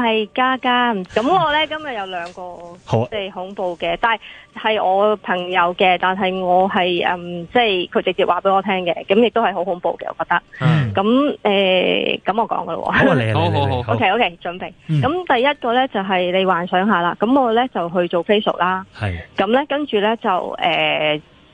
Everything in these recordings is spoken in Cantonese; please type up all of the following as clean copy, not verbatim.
係嘉嘉。咁我咧今日有兩個即係恐怖嘅，但係我朋友嘅，但係我係即係佢直接話俾我聽嘅，咁亦都係好恐怖嘅，我覺得。咁我講噶咯。好，好。OK， 準備。咁第一個咧就係你幻想下啦，咁我咧就去做 facial 啦。係。咁咧跟住咧就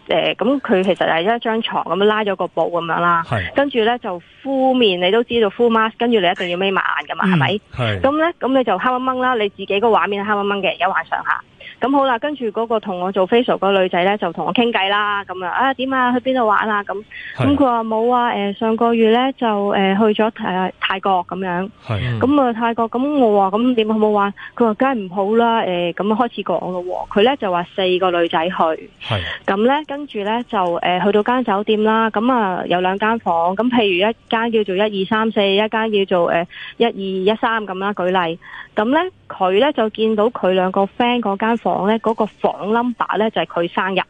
咁佢其實係一張床咁樣拉咗個布咁樣啦，跟住咧就敷面，你都知道敷 mask，跟住你一定要眯埋眼噶嘛，係咪？咁咧咁你就黑掹掹啦，你自己個畫面係黑掹掹嘅，而家幻想下。咁好啦，跟住嗰個同我做 facial 個女仔咧就同我傾偈啦，咁啊點啊去邊度玩啊咁佢話冇啊，上個月咧就去咗泰國咁樣，咁啊泰國咁我話咁點好唔好玩？佢話梗係唔好啦，咁開始講咯，佢咧就話4個女仔去，咁咧跟住咧就去到間酒店啦，咁啊有2間房，咁譬如一間叫做1234，一間叫做1213咁啦，舉例，咁咧佢咧就見到佢2個 friend 嗰間房咧，嗰個房 number 咧就係佢生日，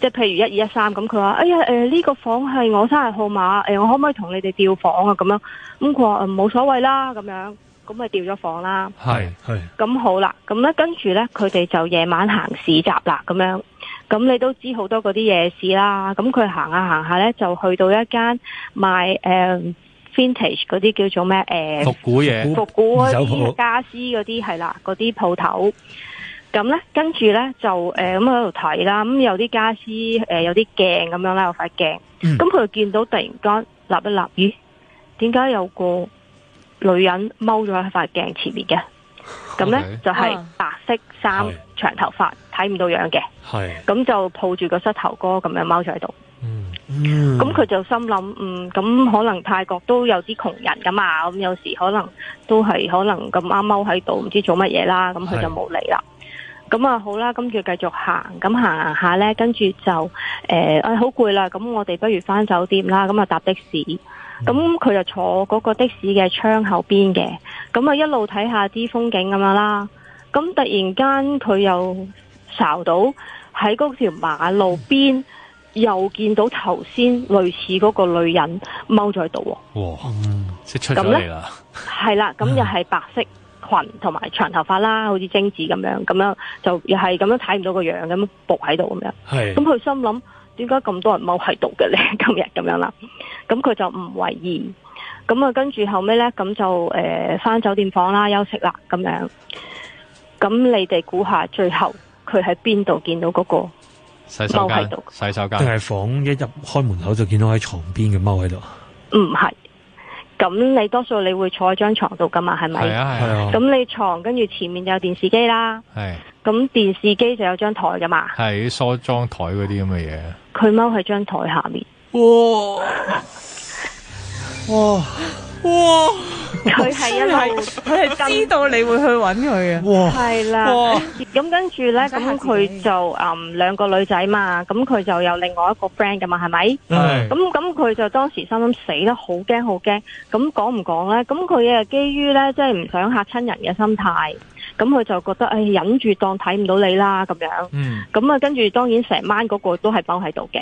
即係譬如1213，咁佢話哎呀呢個房係我生日號碼，我可唔可以同你哋調房啊？咁樣，咁佢話冇所謂啦，咁樣，咁咪調咗房啦。咁好啦，咁咧跟住咧佢哋就夜晚行市集啦，咁樣，咁你都知好多嗰啲夜市啦，咁佢行下行下咧就去到一間賣vintage 嗰啲叫做咩復古嘢，復古嗰啲家私嗰啲係啦，嗰啲鋪頭。咁咧跟住咧就咁喺度睇啦，咁有啲家私有啲鏡咁樣啦，有塊鏡。咁佢就見到突然間立一立，咦？點解有個女人踎咗喺塊鏡前面嘅？咁咧就係白色衫長頭髮，睇唔到樣嘅。咁就抱住個膝頭哥咁樣踎咗喺度。咁佢就心諗，咁可能泰國都有啲窮人噶嘛，咁有時可能都係可能咁啱踎喺度，唔知做乜嘢啦，咁佢就冇嚟啦。咁啊好啦，跟住繼續行，咁行下咧，跟住就好攰啦，咁我哋不如翻酒店啦，咁啊搭的士，咁佢就坐嗰個的士嘅窗後邊嘅，咁啊一路睇下啲風景咁樣啦，咁突然間佢又睄到喺嗰條馬路邊。又見到頭先類似嗰個女人踎咗喺度喎。哇！即出咗嚟啦。係啦，咁又係白色裙同埋長頭髮啦，好似貞子咁樣就又係咁樣睇唔到個樣咁伏喺度咁樣。係。咁佢心諗點解咁多人踎喺度嘅咧？今日咁樣啦，咁佢就唔為意。咁啊，跟住後尾咧，咁就返酒店房啦，休息啦咁樣。咁你哋估下最後佢喺邊度見到嗰個？洗手間，定係房一入開門口就見到喺床邊嘅踎喺度？唔係，咁你多數你會坐喺張床度噶嘛？係咪？係啊。咁你床跟住前面就有電視機啦。係。咁電視機就有張台噶嘛？係梳妝台嗰啲咁嘅嘢。佢踎喺張台下面。哇！佢係一路，佢係知道你會去揾佢嘅。哇！係啦。咁跟住咧，咁佢就2個女仔嘛，咁佢就有另外一個 friend 噶嘛，係咪？咁佢就當時心諗死啦，好驚好驚。咁講唔講咧？咁佢係基於咧，即係唔想嚇親人嘅心態。咁佢就覺得忍住當睇唔到你啦咁樣。咁啊，跟住當然成晚嗰個都係踎喺度嘅。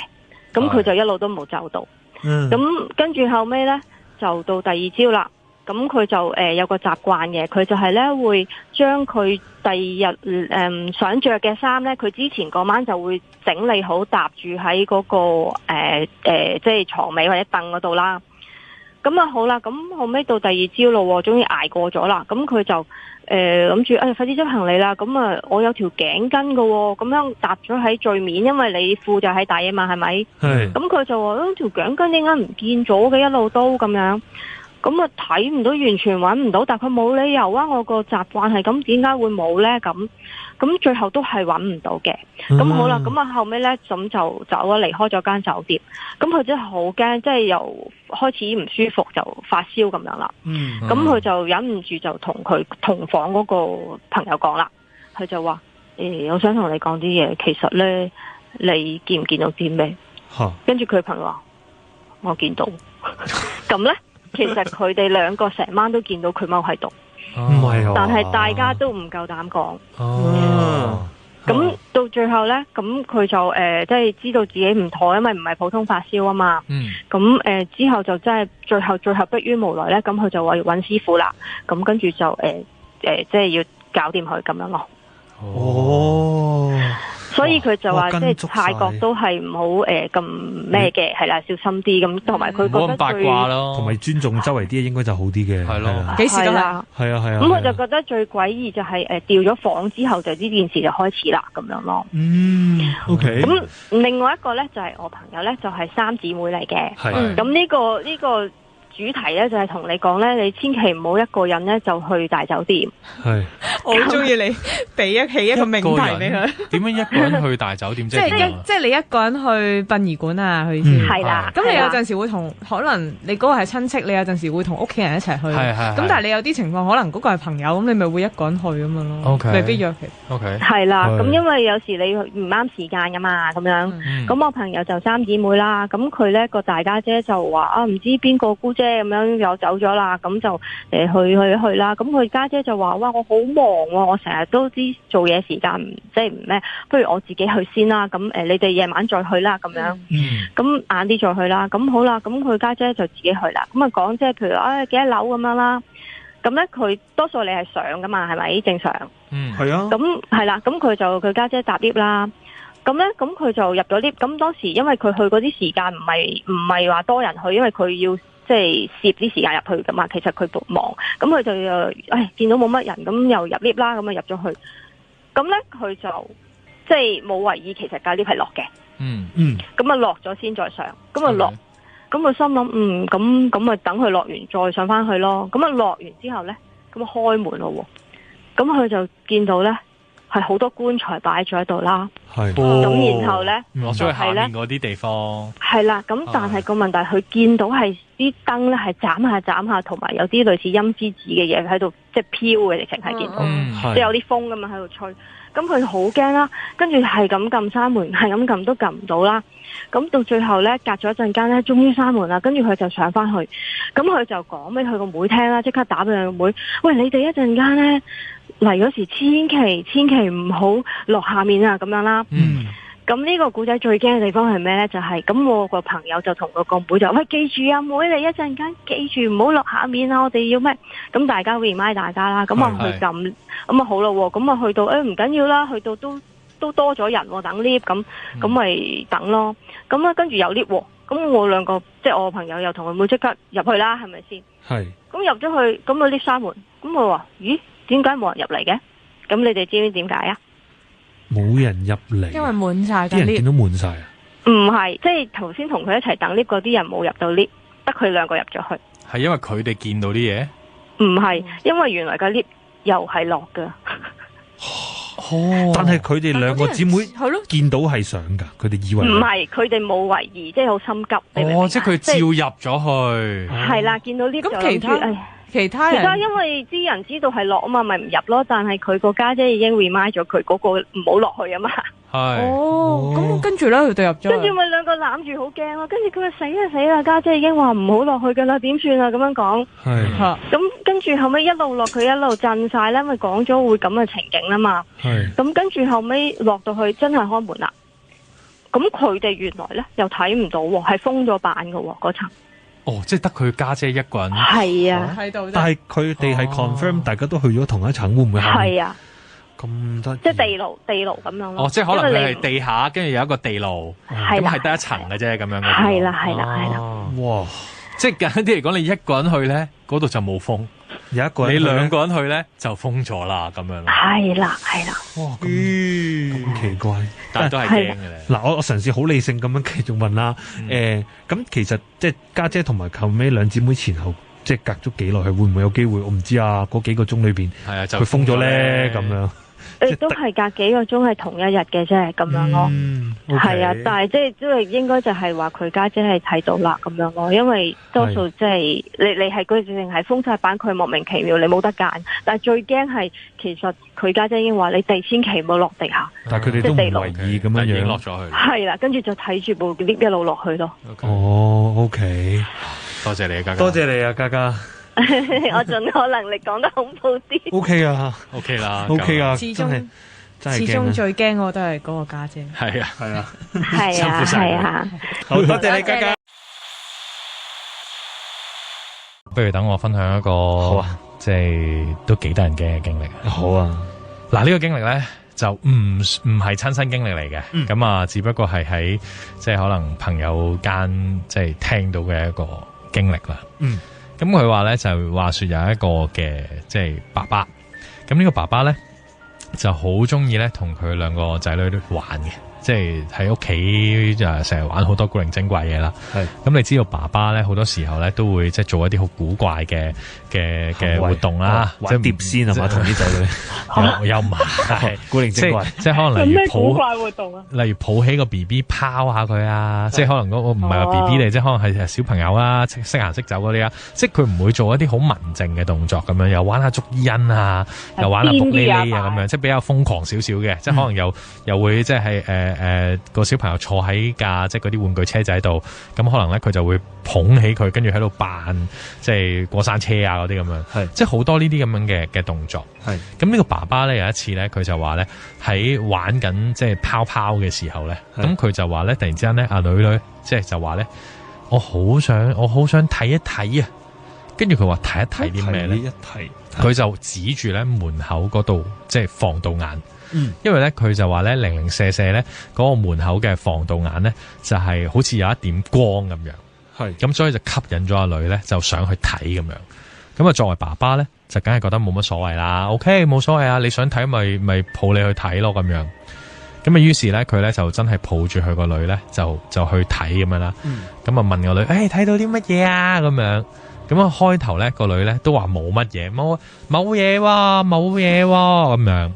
咁佢就一路都冇走到。咁跟住後尾咧。就到第2朝啦，咁佢就有個習慣嘅，佢就係咧會將佢第2日想着嘅衫咧，佢之前嗰晚就會整理好搭住喺嗰個即係床尾或者凳嗰度啦。咁啊好啦，咁後尾到第2朝咯，終於捱過咗啦。咁佢就諗住快啲執行李啦。咁啊，我有條頸巾㗎喎，咁樣搭咗喺最面，因為你褲就喺底啊嘛，係咪？係。咁佢就話條頸巾點解唔見咗嘅，一路都咁樣。咁啊睇唔到，完全揾唔到，但佢冇理由啊！我個習慣係咁，點解會冇呢？咁最後都係揾唔到嘅。咁好啦，咁啊後尾呢，咁就走咗，離開咗間酒店。咁佢真係好驚，即係由開始唔舒服就發燒咁樣啦。咁佢就忍唔住就同佢同房嗰個朋友講啦。佢就話：我想同你講啲嘢，其實呢，你見唔見到啲咩？跟住佢朋友話：我見到。咁呢。其實佢哋2個成晚都見到佢踎喺度，但係大家都唔夠膽講。咁到最後咧，咁佢就即係知道自己唔妥，因為唔係普通發燒啊嘛。咁之後就真係最後迫於無奈咧，咁佢就話要揾師傅啦。咁跟住就即係要搞掂佢咁樣咯。所以佢就話即係泰國都係唔好咁咩嘅，係啦，小心啲咁，同埋佢覺得唔好咁八卦咯，同埋尊重周圍啲應該就好啲嘅。係咯，幾時都係啊。咁佢就覺得最詭異就係調咗房之後就呢件事就開始啦咁樣咯。OK。咁另外一個咧就係我朋友咧就係三姊妹嚟嘅。咁呢個主題咧就係同你講咧，你千祈唔好一個人咧就去大酒店。我好中意你俾起一個命題俾佢。點樣一個人去大酒店？即係你一個人去殯儀館啊？去先係啦。咁你有陣時會同可能你嗰個係親戚，你有陣時會同屋企人一齊去。咁但係你有啲情況可能嗰個係朋友，咁你咪會一個人去咁樣咯。未必約佢。係啦。咁因為有時你唔啱時間噶嘛，咁樣。咁我朋友就三姊妹啦。咁佢咧個大家姐就話唔知邊個姑姐咁樣又走咗啦。咁就去啦。咁佢家姐就話哇，我好忙喎，我成日都知做嘢時間即係唔咩，不如我自己去先啦。咁你哋夜晚再去啦，咁樣。咁晏啲再去啦。咁好啦，咁佢家姐就自己去啦。咁啊講即係譬如幾多樓咁樣啦。咁咧佢多數你係上噶嘛，係咪正常？係啊。咁係啦，咁佢家姐搭 lift 啦。咁咧咁佢就入咗 lift。咁當時因為佢去嗰啲時間唔係話多人去，因為佢要即係攝啲時間入去噶嘛。其實佢忙，咁佢就見到冇乜人，咁又入 lift 啦，咁啊入咗去。咁咧佢就即係冇為意，其實架 lift 係落嘅。咁啊落咗先再上，咁啊落。咁佢心諗咁啊等佢落完再上翻去咯。咁啊落完之後咧，咁啊開門咯。咁佢就見到咧係好多棺材擺咗喺度啦。咁然後咧落咗去下面嗰啲地方。係啦，咁但係個問題，佢見到係啲燈咧係斬下，同埋有啲類似陰司紙嘅嘢喺度即係飄嘅，直情係見到，即係有啲風咁樣喺度吹。咁佢好驚啦，跟住係咁撳閂門，係咁撳都撳唔到啦。咁到最後咧，隔咗一陣間咧，終於閂門啦。跟住佢就上翻去，咁佢就講俾佢個妹聽啦，即刻打俾佢個妹，喂，你哋一陣間咧嚟嗰時，千祈唔好落下面啊，咁樣啦。咁呢個古仔最驚嘅地方係咩咧？就係咁，我個朋友就同個妹就喂，記住啊，妹，你一陣間記住唔好落下面啊，我哋要咩？咁大家 remind 大家啦。咁啊去撳，咁啊好咯。咁啊去到唔緊要啦，去到都多咗人等 lift，咁咪等咯。咁啊跟住有 lift，咁我兩個即係我朋友又同佢妹即刻入去啦，係咪先？係。咁入咗去，咁個 lift 閂門，咁我話咦，點解冇人入嚟嘅？咁你哋知唔知點解啊？冇人入嚟，因為滿晒，啲人見到滿晒啊！唔係，即係頭先同佢一齊等 lift 嗰啲人冇入到 lift，得佢兩個入咗去。係因為佢哋見到啲嘢？唔係，因為原來個 lift 又係落噶。但係佢哋兩個姊妹係咯，見到係上噶，佢哋以為唔係，佢哋冇懷疑，即係好心急。即係佢照入咗去。係啦，見到 lift 就諗住其他因為啲人知道係落啊嘛，咪唔入咯。但係佢個家姐已經 remind 咗佢嗰個唔好落去啊嘛。咁跟住咧佢哋入咗。跟住咪兩個攬住好驚咯。跟住佢話死啦，家姐已經話唔好落去噶啦，點算啊？咁樣講。咁跟住後尾一路落，佢一路震晒咧，咪講咗會咁嘅情景啦嘛。咁跟住後尾落到去真係開門啦。咁佢哋原來咧又睇唔到，係封咗板噶嗰層。即係得佢家姐一個人。係啊，但係佢哋係 confirm，大家都去咗同一層，會唔會係啊？咁得即係地牢咁樣咯。即係可能佢係地下，跟住有一個地牢，咁係得一層嘅啫，咁樣。係啦。哇！即係簡單啲嚟講，你一個人去咧，嗰度就冇封；有一個人，你兩個人去咧就封咗啦，咁樣。係啦。哇！咁奇怪，但係都係驚嘅咧。嗱，我嘗試好理性咁樣繼續問啦。咁其實即係家姐同埋後尾兩姊妹前後即係隔咗幾耐，係會唔會有機會？我唔知啊。嗰幾個鐘裏邊，佢封咗咧咁樣。都係隔幾個鐘係同一日嘅啫，咁樣咯。係啊，但係即係都係應該就係話佢家姐係睇到啦，咁樣咯。因為多數即係你係佢淨係封晒板，佢莫名其妙，你冇得揀。但係最驚係其實佢家姐已經話你哋千祈唔好落地下。但係佢哋都唔為意咁樣樣落咗去。係啦，跟住就睇住部 lift 一路落去咯。OK，多謝你，嘉嘉。多謝你啊，嘉嘉。我盡可能力講得恐怖啲。OK 啊，OK 啦，OK 啊，始終始終最驚我都係嗰個家姐。係啊，係啊，係啊，好多謝你嘉嘉。不如等我分享一個好啊，即係都幾得人驚嘅經歷。好啊，嗱呢個經歷咧就唔係親身經歷嚟嘅，咁啊只不過係喺即係可能朋友間即係聽到嘅一個經歷啦。咁佢話咧就話說有一個嘅即係爸爸，咁呢個爸爸咧就好中意咧同佢兩個仔女都玩嘅。即係喺屋企就成日玩好多古靈精怪嘢啦。咁你知道爸爸咧好多時候咧都會即係做一啲好古怪嘅活動啦，玩碟仙係嘛，同啲仔女又唔係古靈精怪，即係可能例如古怪活動啊，例如抱起個 B B 拋下佢啊，即係可能嗰個唔係話 B B 嚟，即係可能係小朋友啊，識行識走嗰啲啊，即係佢唔會做一啲好文靜嘅動作咁樣，又玩下捉伊人啊，又玩下卜哩哩啊咁樣，即係比較瘋狂少少嘅，即係可能又會即係個小朋友坐喺架即係嗰啲玩具車仔度，咁可能咧佢就會捧起佢，跟住喺度扮即係過山車啊嗰啲咁樣，即係好多呢啲咁樣嘅動作。咁呢個爸爸咧有一次咧，佢就話咧喺玩緊即係拋拋嘅時候咧，咁佢就話咧突然之間咧阿女即係就話咧我好想睇一睇啊，跟住佢話睇一睇啲咩咧？佢就指住咧門口嗰度即係防盜眼。因為咧佢就話咧零零舍舍咧嗰個門口嘅防盜眼咧就係好似有一點光咁樣，咁所以就吸引咗阿女咧就想去睇咁樣。咁啊作為爸爸咧就梗係覺得冇乜所謂啦，OK 冇所謂啊，你想睇咪抱你去睇咯咁樣。咁啊於是咧佢咧就真係抱住佢個女咧就去睇咁樣啦。咁啊問個女睇到啲乜嘢啊咁樣。咁啊開頭咧個女咧都話冇乜嘢，冇嘢喎，冇嘢喎咁樣。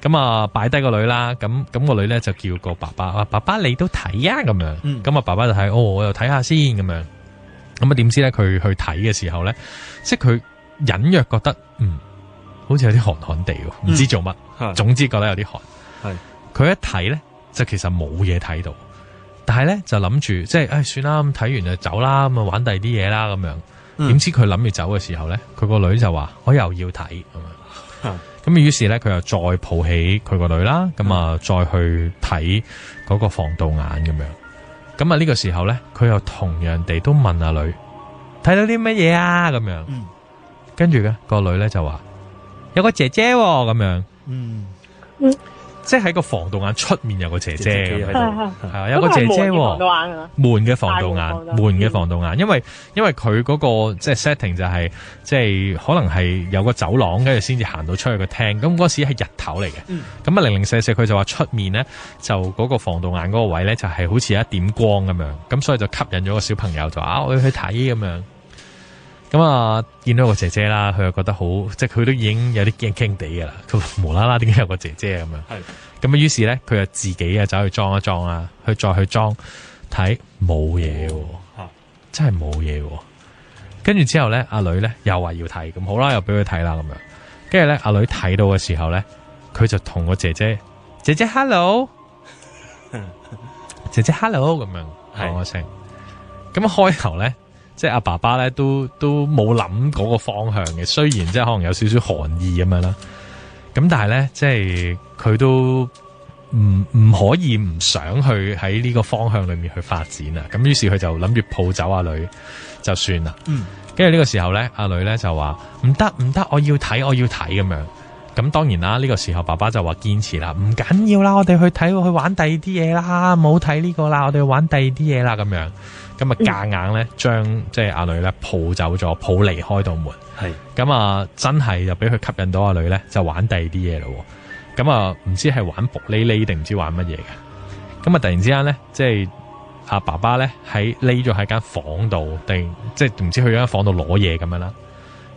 咁啊，擺低個女啦，咁個女咧就叫個爸爸，爸爸你都睇啊，咁樣，咁啊爸爸就睇，我又睇下先，咁樣，咁啊點知咧佢去睇嘅時候咧，即係佢隱約覺得，好似有啲寒寒地，唔知做乜，總之覺得有啲寒，佢一睇咧就其實冇嘢睇到，但係咧就諗住即係，算啦，咁睇完就走啦，咁啊玩第二啲嘢啦，咁樣，點知佢諗住走嘅時候咧，佢個女就話我又要睇，咁樣。咁於是咧，佢又再抱起佢個女啦，咁啊，再去睇嗰個防盜眼咁樣。咁啊，呢個時候咧，佢又同樣地都問阿女睇到啲乜嘢啊？咁樣，跟住咧個女咧就話有個姐姐咁樣，即係喺個防盜眼出面有個姐姐喺度，係啊，有個姐姐門嘅防盜眼，門嘅防盜眼，因為佢嗰個即係 setting 就係即係可能係有個走廊，跟住先至行到出去個廳。咁嗰時係日頭嚟嘅，咁啊零零舍舍佢就話出面咧就嗰個防盜眼嗰個位咧就係好似有一點光咁樣，咁所以就吸引咗個小朋友就話我要去睇咁樣。咁啊，見到個姐姐啦，佢又覺得好，即係佢都已經有啲驚驚地噶啦。佢無啦啦點解有個姐姐咁樣？咁啊，於是咧，佢就自己啊走去裝一裝啊，再去裝睇冇嘢，真係冇嘢。跟住之後咧，阿女咧又話要睇，咁好啦，又俾佢睇啦咁樣。跟住咧，阿女睇到嘅時候咧，佢就同個姐姐 hello， 姐姐 hello 咁樣講一聲。咁開頭咧。即係阿爸爸咧都冇諗嗰個方向嘅，雖然即係可能有少少寒意咁樣啦，咁但係咧即係佢都唔可以唔想去喺呢個方向裏面去發展啊，咁於是佢就諗住抱走阿女就算啦。跟住呢個時候咧，阿女咧就話唔得，我要睇咁樣。咁當然啦，呢個時候爸爸就話堅持啦，唔緊要啦，我哋去玩第二啲嘢啦，冇睇呢個啦，我哋去玩第二啲嘢啦咁樣。咁啊，夾硬咧，將即係阿女咧抱走咗，抱離開道門。咁啊，真係就俾佢吸引到阿女咧，就玩第二啲嘢咯。咁啊，唔知係玩卜哩哩定唔知玩乜嘢嘅。咁啊，突然之間咧，即係阿爸爸咧匿咗喺間房度，定即係唔知去咗間房度攞嘢咁樣啦。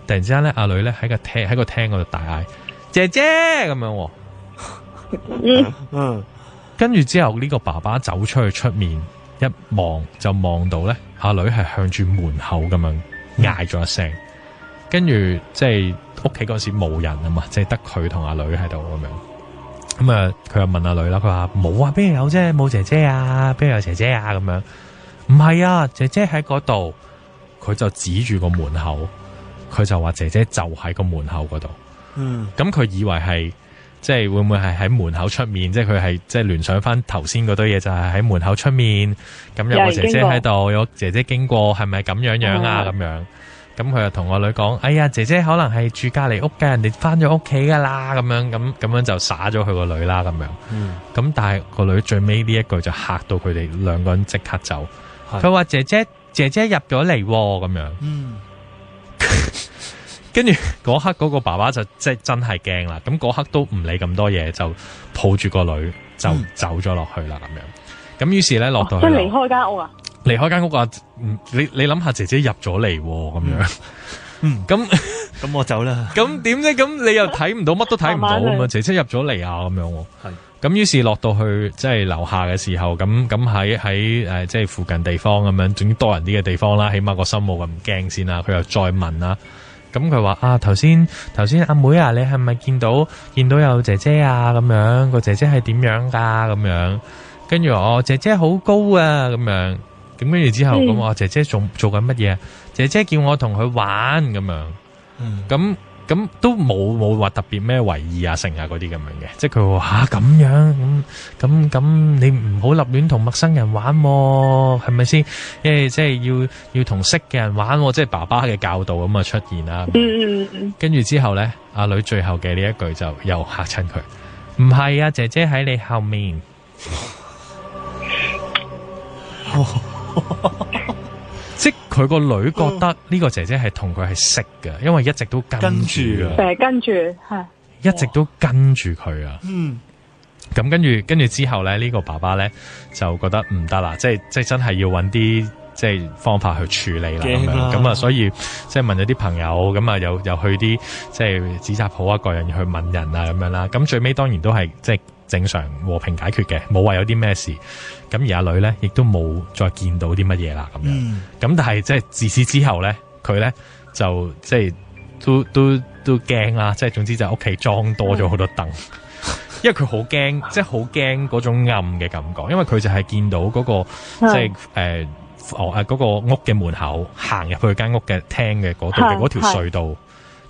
突然之間咧，阿女咧喺個廳嗰度大嗌姐姐咁樣。跟住之後呢個爸爸走出去出面。一望就望到咧，阿女係向住門口咁樣嗌咗一聲，跟住即係屋企嗰時冇人啊嘛，即係得佢同阿女喺度咁樣。咁啊，佢又問阿女啦，佢話冇啊，邊度有啫，冇姐姐啊，邊度有姐姐啊咁樣。唔係啊，姐姐喺嗰度，佢就指住個門口，佢就話姐姐就喺個門口嗰度。咁佢以為係即係會唔會係喺門口出面？即係佢係即係聯想翻頭先嗰堆嘢，就係喺門口出面，咁有個姐姐喺度，有個姐姐經過，係咪咁樣啊？咁樣，咁佢又同我女講：哎呀，姐姐可能係住隔離屋嘅，人哋翻咗屋企噶啦，咁樣就耍咗佢個女啦，咁樣。咁但係個女最尾呢一句就嚇到佢哋兩個人即刻走。佢話姐姐入咗嚟咁樣。跟住嗰刻嗰個爸爸就即係真係驚啦，咁嗰刻都唔理咁多嘢，就抱住個女就走咗落去啦，咁樣。咁於是咧落到去，即係離開間屋啊！離開間屋啊！你諗下，姐姐入咗嚟咁樣，咁我走啦。咁點啫？咁你又睇唔到，乜都睇唔到咁啊！姐姐入咗嚟啊，咁樣。係。咁於是落到去即係樓下嘅時候，咁喺即係附近地方咁樣，總之多人啲嘅地方啦，起碼個心冇咁驚先啦。佢又再問啦。咁佢話啊，頭先阿妹啊，你係咪見到有姐姐啊？咁樣個姐姐係點樣噶？咁樣跟住我姐姐好高啊！咁樣咁跟住之後咁我姐姐做緊乜嘢？姐姐叫我同佢玩咁樣。咁都冇話特別咩為意啊、成啊嗰啲咁樣嘅，即係佢話咁樣咁你唔好立亂同陌生人玩喎，係咪先？因為即係要同識嘅人玩喎，即係爸爸嘅教導咁啊出現啦。跟住之後咧，阿女最後嘅呢一句就又嚇親佢，唔係啊，姐姐喺你後面。即佢個女覺得呢個姐姐係同佢係識嘅，因為一直都跟住啊，跟住係一直都跟住佢啊。咁跟住之後咧，呢個爸爸咧就覺得唔得啦，即係真係要揾啲即係方法去處理啦咁樣。咁啊，所以即係問咗啲朋友，咁啊又去啲即係紙紮鋪啊，個人去問人啊咁樣啦。咁最尾當然都係即係正常和平解決嘅，冇話有啲咩事。咁而阿女咧，亦都冇再見到啲乜嘢啦，咁樣。咁但係即係自此之後咧，佢咧就即係都驚啦，即係總之就屋企裝多咗好多燈，因為佢好驚，即係好驚嗰種暗嘅感覺，因為佢就係見到嗰個即係嗰個屋嘅門口行入去間屋嘅廳嘅嗰度嘅嗰條隧道，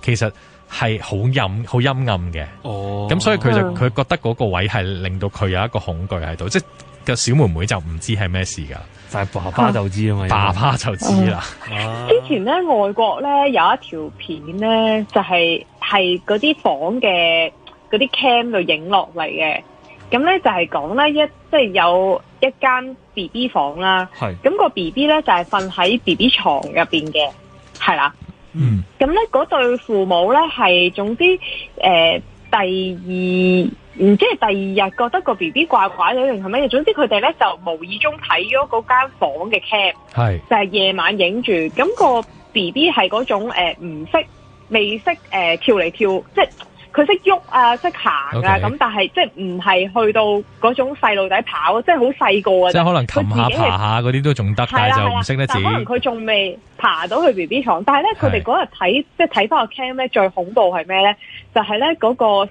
其實係好陰暗嘅。咁所以佢覺得嗰個位係令到佢有一個恐懼喺度，即係個小妹妹就唔知係咩事噶，但係爸爸就知啊嘛，爸爸就知啦。之前咧外國咧有一條片咧，就係嗰啲房嘅嗰啲 cam 度影落嚟嘅，咁咧就係講咧即係有一間 BB 房啦，咁個 BB 咧就係瞓喺 BB 床入邊嘅，係啦，咁咧嗰對父母咧係總之唔知係第二日覺得個 B B 怪怪咗定係乜嘢，總之佢哋咧就無意中睇咗嗰間房嘅 cam，就係夜晚影住，咁個 B B 係嗰種未識跳嚟跳，即係佢識喐啊，識行啊，咁但係即係唔係去到嗰種細路仔跑，即係好細個啊，即係可能擒下爬下嗰啲都仲得，但係就唔識得自己。但可能佢仲未爬到去 B B 床，但係咧佢哋嗰日睇翻個 cam 咧，最恐怖係咩咧？就係咧嗰個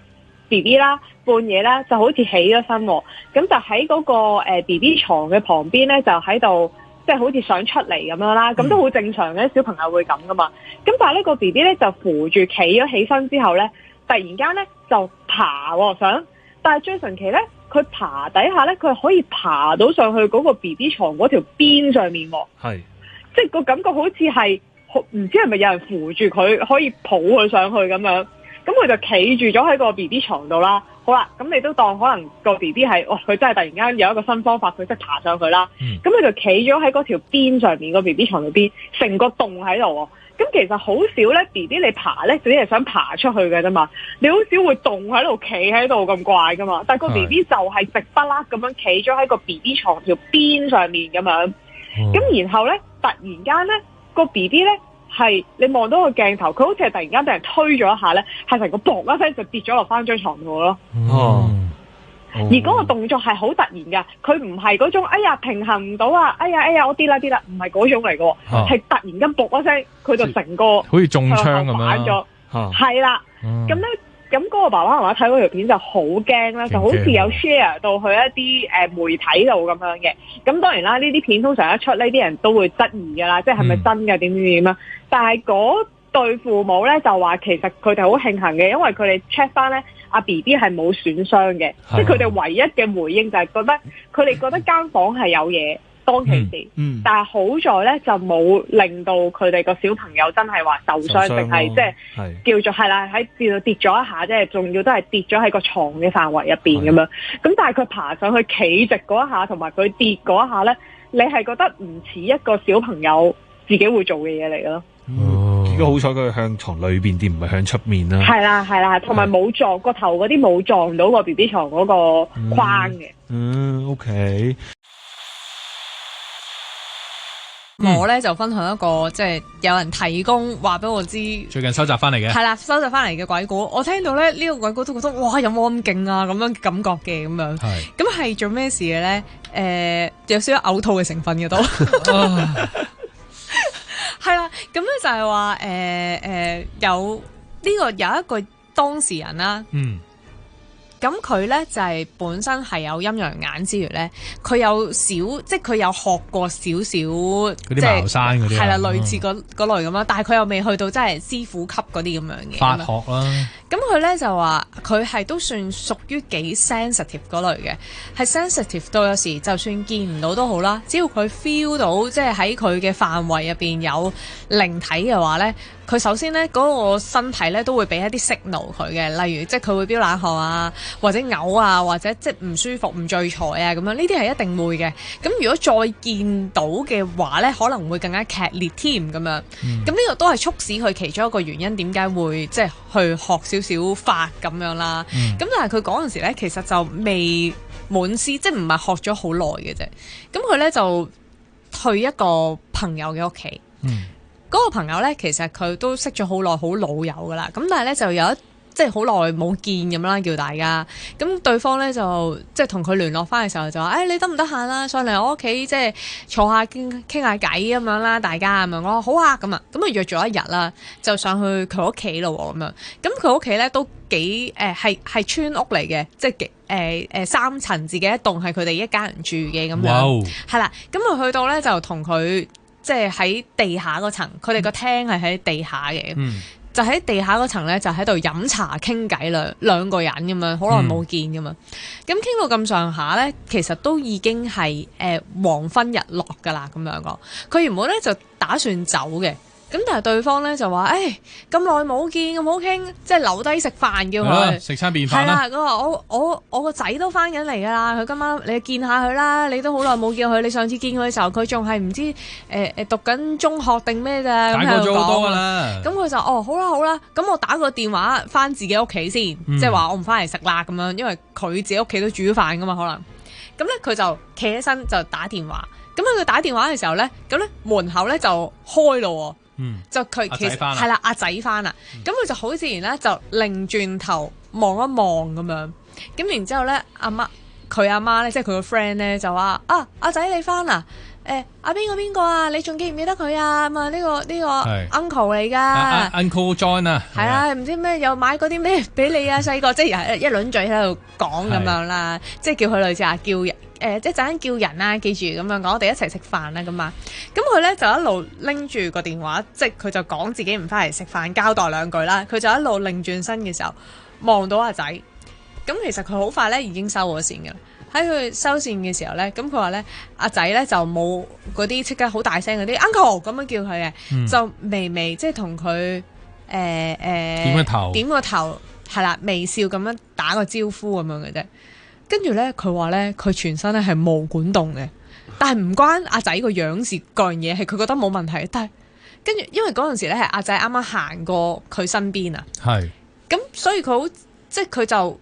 B B 啦，半夜啦就好似起咗身，咁就喺嗰個B B 床嘅旁邊咧，就喺度即係好似想出嚟咁樣啦，咁都好正常嘅，小朋友會咁噶嘛。咁但係呢個 B B 咧就扶住企咗起身之後咧，突然間咧就爬上，但係最神奇咧，佢爬底下咧，佢可以爬到上去嗰個 B B 床嗰條邊上面，即係個感覺好似係唔知係咪有人扶住佢，可以抱佢上去咁樣。咁佢就企住咗喺個 B B 床度啦。好啦，咁你都當可能個 B B 係，佢真係突然間有一個新方法，佢識爬上去啦。咁佢就企咗喺嗰條邊上面個 B B 床度邊，成個洞喺度。咁其實好少咧 B B 你爬咧，只係想爬出去嘅啫嘛。你好少會洞喺度企喺度咁怪噶嘛。但係個 B B 就係直不甩咁樣企咗喺個 B B 床條邊上面咁樣。咁然後咧，突然間咧個 B B 咧。係你望到個鏡頭，佢好似係突然間俾人推咗一下咧，係成個砰一聲就跌咗落翻張床度咯。而嗰個動作係好突然噶，佢唔係嗰種哎呀平衡唔到啊，哎呀我跌啦，唔係嗰種嚟嘅，係突然間砰一聲，佢就成個好似中槍咁樣。係啦，咁咧。咁嗰個爸爸媽媽睇嗰條片就好驚啦，就好似有 share 到去一啲媒體度咁樣嘅。咁當然啦，呢啲片通常一出，呢啲人都會質疑㗎啦，即係咪真嘅點啊？但係嗰對父母咧就話其實佢哋好慶幸嘅，因為佢哋 check 翻咧阿 BB 係冇損傷嘅，即係佢哋唯一嘅回應就係佢哋覺得間房係有嘢。當其時，但係好在咧就冇令到佢哋個小朋友真係話受傷，定係即係叫做係啦喺跌咗一下，即係仲要都係跌咗喺個床嘅範圍入邊咁樣。咁但係佢爬上去企直嗰一下，同埋佢跌嗰一下咧，你係覺得唔似一個小朋友自己會做嘅嘢嚟嘅咯。如果好彩佢向床裏邊啲，唔係向出面啦。係啦，同埋冇撞個頭嗰啲冇撞到個 BB 床嗰個框嘅。OK。我咧就分享一個即係有人提供話俾我知，最近收集翻嚟嘅係啦，收集翻嚟嘅鬼故。我聽到咧呢個鬼故都覺得哇有冇咁勁啊咁樣嘅感覺嘅咁樣。咁係做咩事嘅咧？有少少嘔吐嘅成分嘅都係啦。咁咧就係話有一個當事人啦。咁佢咧就係本身係有陰陽眼之餘咧，佢有即係佢有學過少少嗰啲茅山嗰啲，係啦，類似嗰類咁啦。但係佢又未去到真係師傅級嗰啲咁樣嘅法學啦。咁佢咧就話佢係都算屬於幾 sensitive 嗰類嘅，係 sensitive 到有時就算見唔到都好啦，只要佢 feel 到即係喺佢嘅範圍入邊有靈體嘅話咧，佢首先咧嗰個身體咧都會俾一啲 signal 佢嘅，例如即係佢會飆冷汗啊，或者嘔啊，或者即係唔舒服、唔聚財啊咁樣，呢啲係一定會嘅。咁如果再見到嘅話咧，可能會更加劇烈添咁樣。咁呢個都係促使佢其中一個原因，點解會即係去學少少法咁樣啦。咁但係佢嗰陣時咧，其實就未滿師，即係唔係學咗好耐嘅啫。咁佢咧就去一個朋友嘅屋企。嗰個朋友咧，其實佢都識咗好耐，好老友噶啦。咁但係咧就有即係好耐冇見咁啦，叫大家。咁對方咧就即係同佢聯絡翻嘅時候就話：你得唔得閒啦？上嚟我屋企即係坐下傾下偈咁樣啦，大家咁樣。我話好啊，咁啊約咗一日啦，就上去佢屋企咯咁樣。咁佢屋企咧都幾係村屋嚟嘅，即係3層自己一棟，係佢哋一家人住嘅咁樣。係啦，咁佢去到咧就同佢。即係喺地下嗰層，佢哋個廳係喺地下嘅，就喺地下嗰層咧，就喺度飲茶傾偈兩個人咁樣，好耐冇見噶嘛。咁傾到咁上下咧，其實都已經係黃昏日落噶啦咁樣講。佢原本咧就打算走嘅。咁但係對方咧就話：咁耐冇見，咁好傾，即係留低食飯叫佢食餐便飯啦。係啦，佢話我個仔都翻緊嚟㗎啦，佢今晚你見下佢啦，你都好耐冇見佢，你上次見佢嘅時候，佢仲係唔知讀緊中學定咩咋？大過咗好多㗎啦。咁佢就好啦，咁我打個電話翻自己屋企先，即係話我唔翻嚟食啦咁樣，因為佢自己屋企都煮飯㗎嘛可能。咁咧佢就企起身就打電話，咁喺佢打電話嘅時候咧，咁咧門口咧就開咯。就佢其實係啦，阿仔翻啦，咁佢就好自然咧，就擰轉頭望一望咁樣，咁然之後咧，佢阿媽咧，即係佢個 friend 咧，就話阿仔你翻啦，阿邊個啊，你仲記唔記得佢啊？咁啊呢個 uncle 嚟噶，uncle John 啊，係啊，唔知咩又買嗰啲咩俾你啊，細個即係一輪嘴喺度講咁樣啦，即係叫佢類似叫人。即係陣間叫人啊，記住咁樣講，我哋一齊食飯啦咁啊。咁佢咧就一路拎住個電話，即係佢就講自己唔翻嚟食飯，交代兩句啦。佢就一路擰轉身嘅時候，望到阿仔。咁其實佢好快咧已經收咗線㗎啦。喺佢收線嘅時候咧，咁佢話咧阿仔咧就冇嗰啲即刻好大聲嗰啲 uncle 咁樣叫佢嘅，就微微即係同佢點個頭係啦，微笑咁樣打個招呼咁樣嘅啫。跟住咧，佢話咧，佢全身咧係毛管戙嘅，但係唔關阿仔個樣事，嗰樣嘢係佢覺得冇問題。但係跟住，因為嗰陣時咧係阿仔啱啱行過佢身邊啊，係咁，所以佢好即係佢就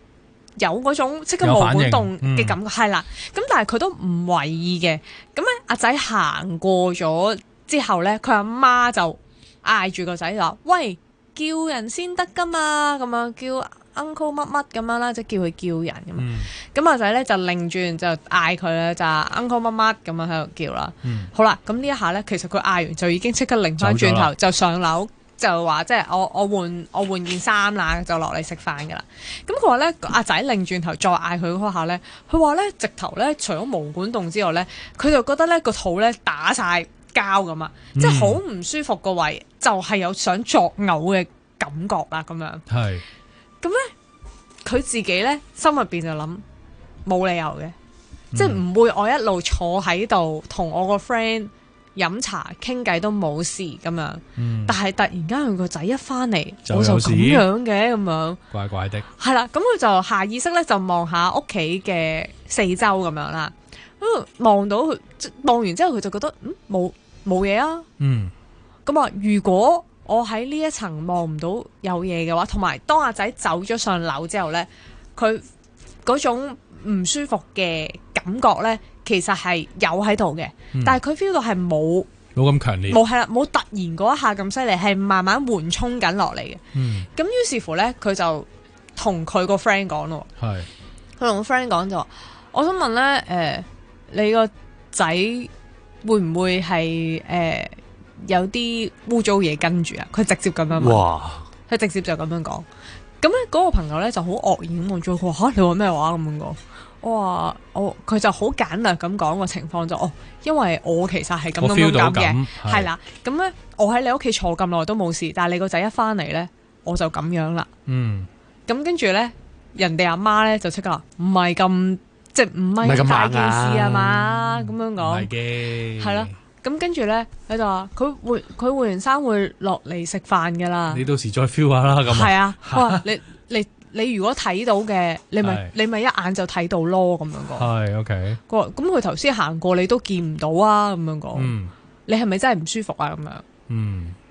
有嗰種即刻毛管戙嘅感覺，係啦。咁但係佢都唔為意嘅。咁咧，阿仔行過咗之後咧，佢阿媽就嗌住個仔就話：喂，叫人先得噶嘛，咁樣叫。uncle 乜乜咁樣啦，即係叫佢叫人咁啊。咁阿仔咧就擰轉就嗌佢咧，就 uncle 乜乜咁樣喺度叫啦。好啦，咁呢一下咧，其實佢嗌完就已經即刻擰翻轉頭就上樓，就話即係我換件衫啦，就落嚟食飯噶啦。咁佢話咧，阿仔擰轉頭再嗌佢嗰下咧，佢話咧直頭咧除咗毛管戙之外咧，佢就覺得咧個肚咧打晒膠咁啊，即係好唔舒服個位，就係有想作嘔嘅感覺啦咁樣。係。咁咧，佢自己咧心入邊就諗冇理由嘅，即係唔會我一路坐喺度同我個 friend 飲茶傾偈都冇事咁樣，但係突然間佢個仔一翻嚟，我就咁樣嘅咁樣，怪怪的。係啦，咁佢就下意識咧就望下屋企嘅四周咁樣啦，望到佢望完之後佢就覺得冇嘢啊，咁啊如果我喺呢一層望唔到有嘢嘅話，同埋當阿仔走咗上樓之後咧，佢嗰種唔舒服嘅感覺咧，其實係有喺度嘅，但係佢 feel 到係冇咁強烈，冇突然嗰一下咁犀利，係慢慢緩衝緊落嚟嘅。咁於是乎咧，佢就同佢個 friend 講咯，佢同個 friend 講就話：我想問咧，你個仔會唔會係有啲污糟嘢跟住啊？佢直接咁樣問，哇！佢直接就咁樣講。咁咧嗰個朋友咧就好愕然咁望住佢話：嚇，你話咩話咁樣講？我話佢就好簡略咁講個情況就因為我其實係咁嘅，係啦。咁咧我喺你屋企坐咁耐都冇事，但係你個仔一翻嚟咧，我就咁樣啦。咁跟住咧，人哋阿媽咧就即刻話唔係咁，即係唔係咁大件事啊嘛，咁樣講。係嘅，係啦。咁跟住咧，佢就話佢換完衫會落嚟食飯噶啦。你到時再 feel 下啦。咁係啊，哇！你如果睇到嘅，你咪一眼就睇到咯，咁樣講。係 OK。佢話咁佢頭先行過，你都見唔到啊，咁樣講。你係咪真係唔舒服啊？咁樣。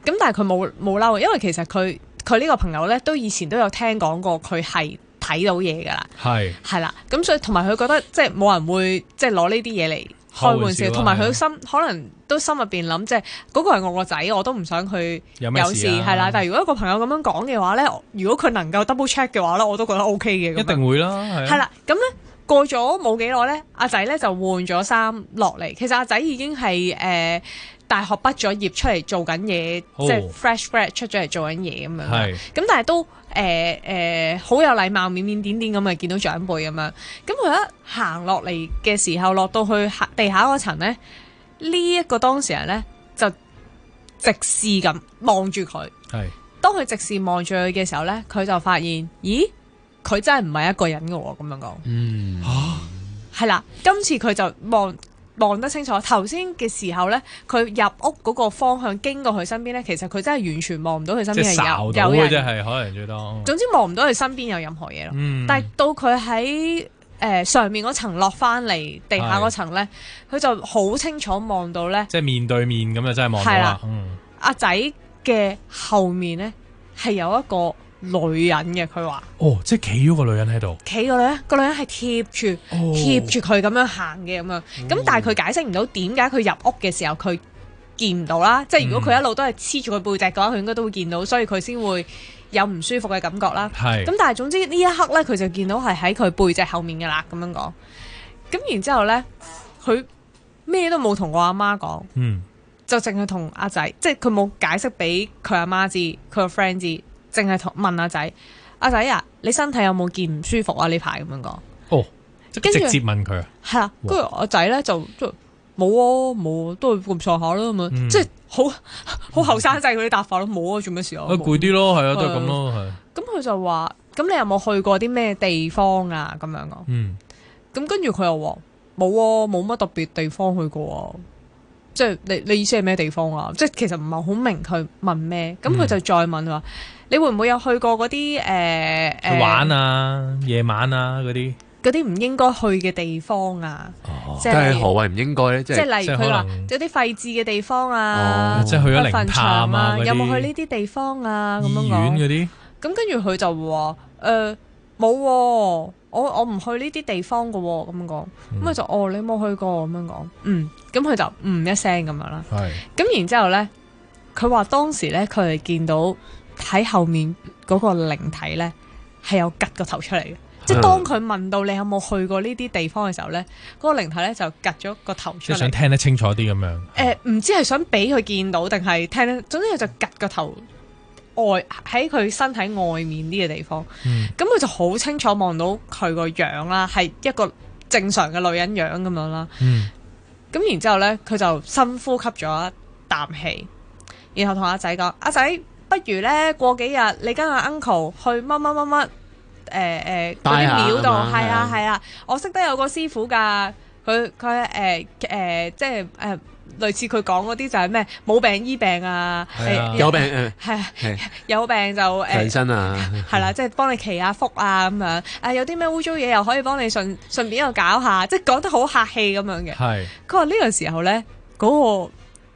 咁但係佢冇嬲，因為其實佢呢個朋友咧，都以前都有聽講過，佢係睇到嘢噶啦。係啦，咁所以同埋佢覺得即係冇人會即係攞呢啲嘢嚟開玩笑，同埋佢可能都心入邊諗，即係嗰個係我個仔，我都唔想佢有事係啦。但係如果一個朋友咁樣講嘅話咧，如果佢能夠 double check 嘅話咧，我都覺得 OK 嘅。一定會啦，係啦。咁咧過咗冇幾耐咧，阿仔咧就換咗衫落嚟。其實阿仔已經係大學畢咗業出嚟做緊嘢，即係 fresh grad 出咗嚟做緊嘢咁樣。咁但係都好有禮貌，腼腆點點咁啊，見到長輩咁樣。咁佢一行落嚟嘅時候，落到去地下嗰層咧，呢一個當事人咧就直視咁望住佢。當佢直視望住佢嘅時候咧，佢就發現，咦，佢真係唔係一個人嘅喎，咁樣講。係啦，今次佢就望得清楚。頭先嘅時候咧，佢入屋嗰個方向經過佢身邊咧，其實佢真係完全望唔到佢身邊係有人。即係可能最多。總之望唔到佢身邊有任何嘢咯。但係到佢喺上面嗰層落翻嚟地下嗰層咧，佢就好清楚望到咧。即係面對面咁就真係望到啦。阿仔嘅後面咧係有一個女人嘅，佢話即係企咗個女人喺度，企個女人係貼住佢咁樣行嘅咁樣，咁但係佢解釋唔到點解佢入屋嘅時候佢見唔到啦，即係如果佢一路都係黐住佢背脊嘅話，佢應該都會見到，所以佢先會有唔舒服嘅感覺啦。咁但係總之呢一刻咧，佢就見到係喺佢背脊後面嘅啦，咁樣講。咁然之後咧，佢咩都冇同我阿媽講，就淨係同阿仔，即係佢冇解釋俾佢阿媽知，佢個 friend 知。淨係問阿仔啊，你身體有冇見唔舒服啊？呢排咁樣講，即係直接問佢啊。係啦，跟住阿仔咧就冇，都係咁上下咯咁樣，即係好後生仔嗰啲答法咯，冇啊，做咩事啊？攰啲咯，係啊，都係咁咯，係。咁佢就話：咁你有冇去過啲咩地方啊？咁樣講。咁跟住佢又話：冇乜特別地方去過啊。即係你意思係咩地方啊？即係其實唔係好明佢問咩。咁佢就再問話。你會唔會有去過嗰啲去玩啊、夜晚啊嗰啲唔應該去嘅地方啊？即係何謂唔應該咧？即係例如佢話有啲廢置嘅地方啊，即係去咗靈探啊，有冇去呢啲地方啊？咁樣講醫院嗰啲。咁跟住佢就話冇，我唔去呢啲地方㗎喎。咁樣講，咁佢就你冇去過咁樣講。咁佢就一聲咁樣啦。咁然之後咧，佢話當時咧佢係見到。喺後面嗰個靈體咧係有趌個頭出嚟嘅，即係當佢問到你有冇去過呢啲地方嘅時候咧，嗰個靈體咧就趌咗個頭出嚟，即係想聽得清楚啲咁樣。唔知係想俾佢見到定係聽得，總之佢就趌個頭外喺佢身體外面啲嘅地方。咁佢就好清楚望到佢個樣啦，係一個正常嘅女人樣咁樣啦。咁然之後咧，佢就深呼吸咗一啖氣，然後同阿仔講：阿仔。不如咧過幾日你跟阿 uncle 去乜嗰啲廟度，係啊，我識得有個師傅㗎，佢即係類似佢講嗰啲就係咩冇病醫病啊，有病有病就上身啊，係啦，即係幫你祈下福啊咁樣，有啲咩污糟嘢又可以幫你順便又搞下，即係講得好客氣咁樣嘅。係佢話呢個時候咧，嗰個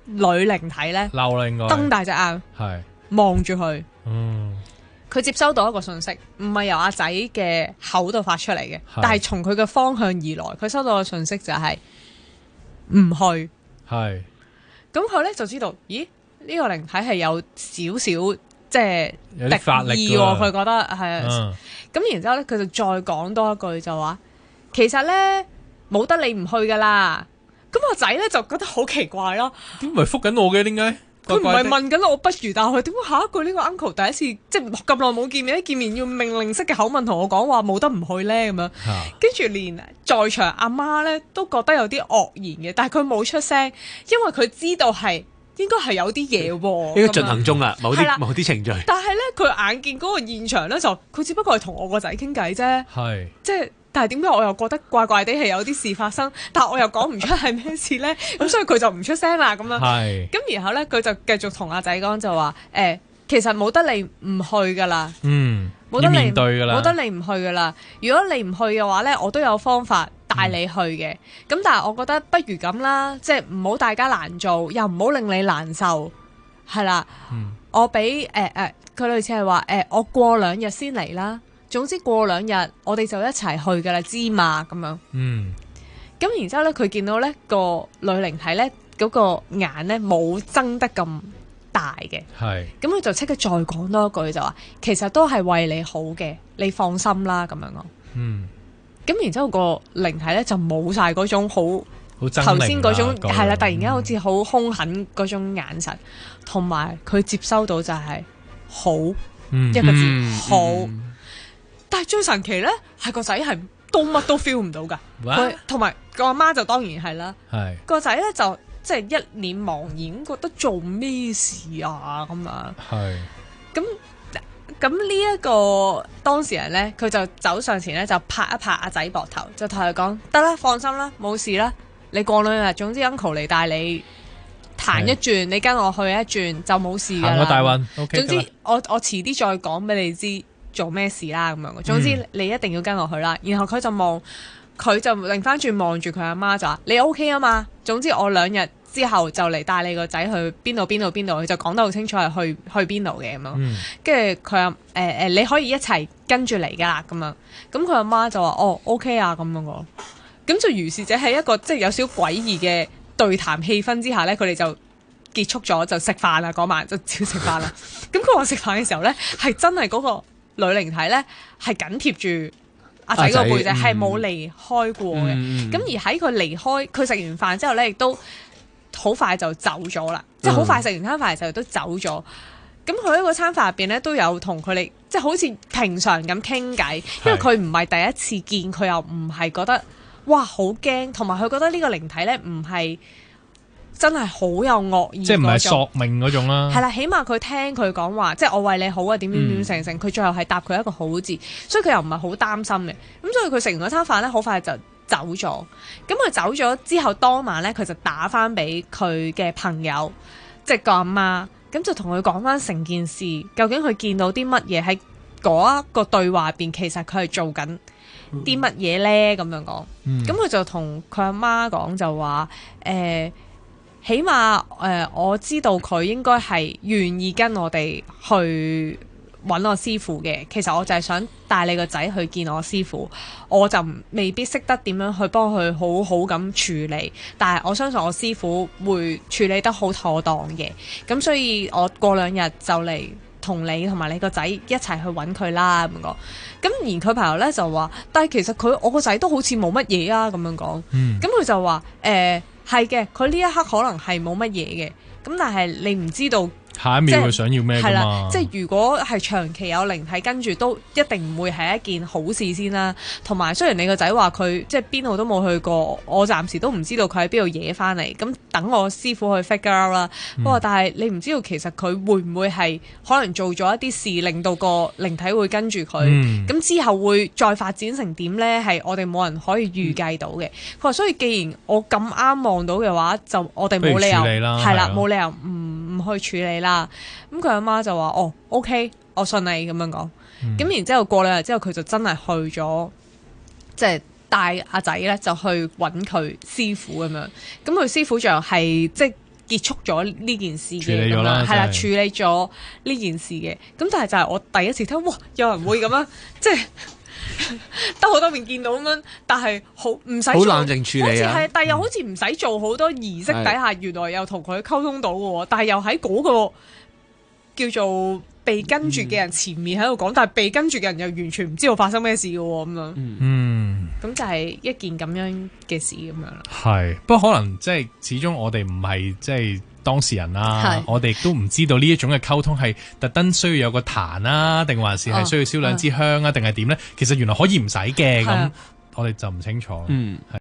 女靈體咧嬲啦，應該瞪大隻眼，係望住佢。佢接收到一個信息，唔係由阿仔嘅口度發出嚟嘅，但係從佢嘅方向而來。佢收到嘅信息就係唔去。係，咁佢咧就知道，咦？呢個靈體係有少少即係敵意喎，佢覺得係啊。咁然之後咧，佢就再講多一句就話，其實咧冇得你唔去噶啦。咁個仔咧就覺得好奇怪咯，點唔係覆緊我嘅？點解？佢唔係問緊我不如，但係佢點解下一句呢個 uncle 第一次即係咁耐冇見面，一見面要命令式嘅口吻同我講話冇得唔去咧咁樣，跟住連在場阿媽咧都覺得有啲愕然嘅，但係佢冇出聲，因為佢知道係應該係有啲嘢喎，應該進行中啦，某啲程序。但係咧佢眼見嗰個現場咧就佢只不過係同我個仔傾偈啫，係即係。但係點解我又覺得怪怪地係有啲事發生，但係我又講唔出係咩事咧？咁所以佢就唔出聲啦咁樣。係。咁然後咧，佢就繼續同阿仔講就話其實冇得你唔去噶啦。冇得你面對噶啦。冇得你唔去噶啦。如果你唔去嘅話咧，我都有方法帶你去嘅。咁但係我覺得不如咁啦，即係唔好大家難做，又唔好令你難受，係啦。我俾佢類似係話我過2日先嚟啦。總之過2日我哋就一齊去噶啦，知嘛咁樣。咁然之後咧，佢見到咧個女靈體咧嗰個眼咧冇睜得咁大嘅。係。咁佢就即刻再講多一句就話，其實都係為你好嘅，你放心啦咁樣咯。咁然之後個靈體咧就冇晒嗰種好頭先嗰種係啦，突然間好似好兇狠嗰種眼神，同埋佢接收到就係好一個字好。但係最神奇咧，係個仔係乜都 feel 唔到噶，佢同埋個阿媽就當然係啦，個仔咧就即係一臉茫然，覺得做咩事啊咁樣。係咁呢一個當事人咧，佢就走上前咧，就拍一拍阿仔膊頭，就同佢講：得啦，放心啦，冇事啦，你過2日，總之 uncle 嚟帶你行一轉，你跟我去一轉就冇事噶啦。行個大運，總之我遲啲再講俾你知。做咩事啦咁樣，總之你一定要跟我去啦。然後佢就擰翻轉望住佢阿媽就話：你 OK 啊嘛？總之我2日之後就嚟帶你個仔去邊度，佢就講得好清楚係去邊度嘅咁樣。跟住佢你可以一齊跟住嚟噶啦咁樣。咁佢阿媽就話：哦 OK 啊咁樣講。咁就如是者喺一個即係有少少詭異嘅對談氣氛之下咧，佢哋就結束咗，就食飯啦，嗰晚就照食飯啦。咁佢話食飯嘅時候咧，係真係嗰個女靈體咧係緊貼住阿仔個背脊，係冇離開過嘅。咁而喺佢離開，佢食完飯之後咧，亦都好快就走咗啦。即係好快食完餐飯就都走咗。咁佢喺個餐飯入邊咧都有同佢哋，即係好似平常咁傾偈。因為佢唔係第一次見，佢又唔係覺得哇好驚，同埋佢覺得呢個靈體咧唔係真係好有惡意，即係唔係索命嗰種啦。係啦，起碼佢聽佢講話，即係我為你好啊，點成，佢最後係答佢一個好字，所以佢又唔係好擔心嘅。咁所以佢食完嗰餐飯咧，好快就走咗。咁佢走咗之後，當晚咧佢就打翻俾佢嘅朋友，即係個阿媽，咁就同佢講翻成件事，究竟佢見到啲乜嘢喺嗰一個對話入邊，其實佢係做緊啲乜嘢咧？咁樣講，咁佢就同佢阿媽講就話起碼我知道佢應該係願意跟我哋去揾我師傅嘅。其實我就係想帶你個仔去見我師傅，我就未必識得點樣去幫佢好好咁處理，但係我相信我師傅會處理得好妥當嘅。咁所以我過2日就嚟同你同埋你個仔一齊去揾佢啦咁講。咁而佢朋友咧就話，但係其實我個仔都好似冇乜嘢啊咁樣講。咁佢就話係嘅，佢呢一刻可能係冇乜嘢嘅，咁但係你唔知道下一秒佢想要咩㗎嘛？係啦，即係如果係長期有靈體跟住，都一定唔會係一件好事先啦。同埋雖然你個仔話佢即係邊度都冇去過，我暫時都唔知道佢喺邊度惹翻嚟。咁等我師傅去 figure out 啦。不過但係你唔知道其實佢會唔會係可能做咗一啲事，令到個靈體會跟住佢。咁之後會再發展成點呢？係我哋冇人可以預計到嘅。佢話所以既然我咁啱望到嘅話，就我哋冇理由係啦，冇理由唔去處理啦。咁佢阿媽就話：哦 ，OK， 我信你咁樣講。咁然之後過2日之後，佢就真係去咗，即係帶阿仔咧就去揾佢師傅咁樣。咁佢師傅就係即係結束咗呢件事嘅咁樣，係啦，處理咗呢件事嘅。咁但係就係我第一次聽，哇！有人會咁樣，即係得好多面見到咁樣，但係好唔使好冷靜處理啊。但係又好似唔使做好多儀式底下，原來又同佢溝通到嘅喎。但係又喺嗰個叫做被跟住嘅人前面喺度講，但係被跟住嘅人又完全唔知道發生咩事嘅喎咁樣。咁就係一件咁樣嘅事咁樣啦。係，不過可能即係始終我哋唔係即係當事人啦，我哋都唔知道呢一種嘅溝通係特登需要有個壇啊，定還是係需要燒2支香啊，定係點咧？其實原來可以唔使嘅，咁我哋就唔清楚。係。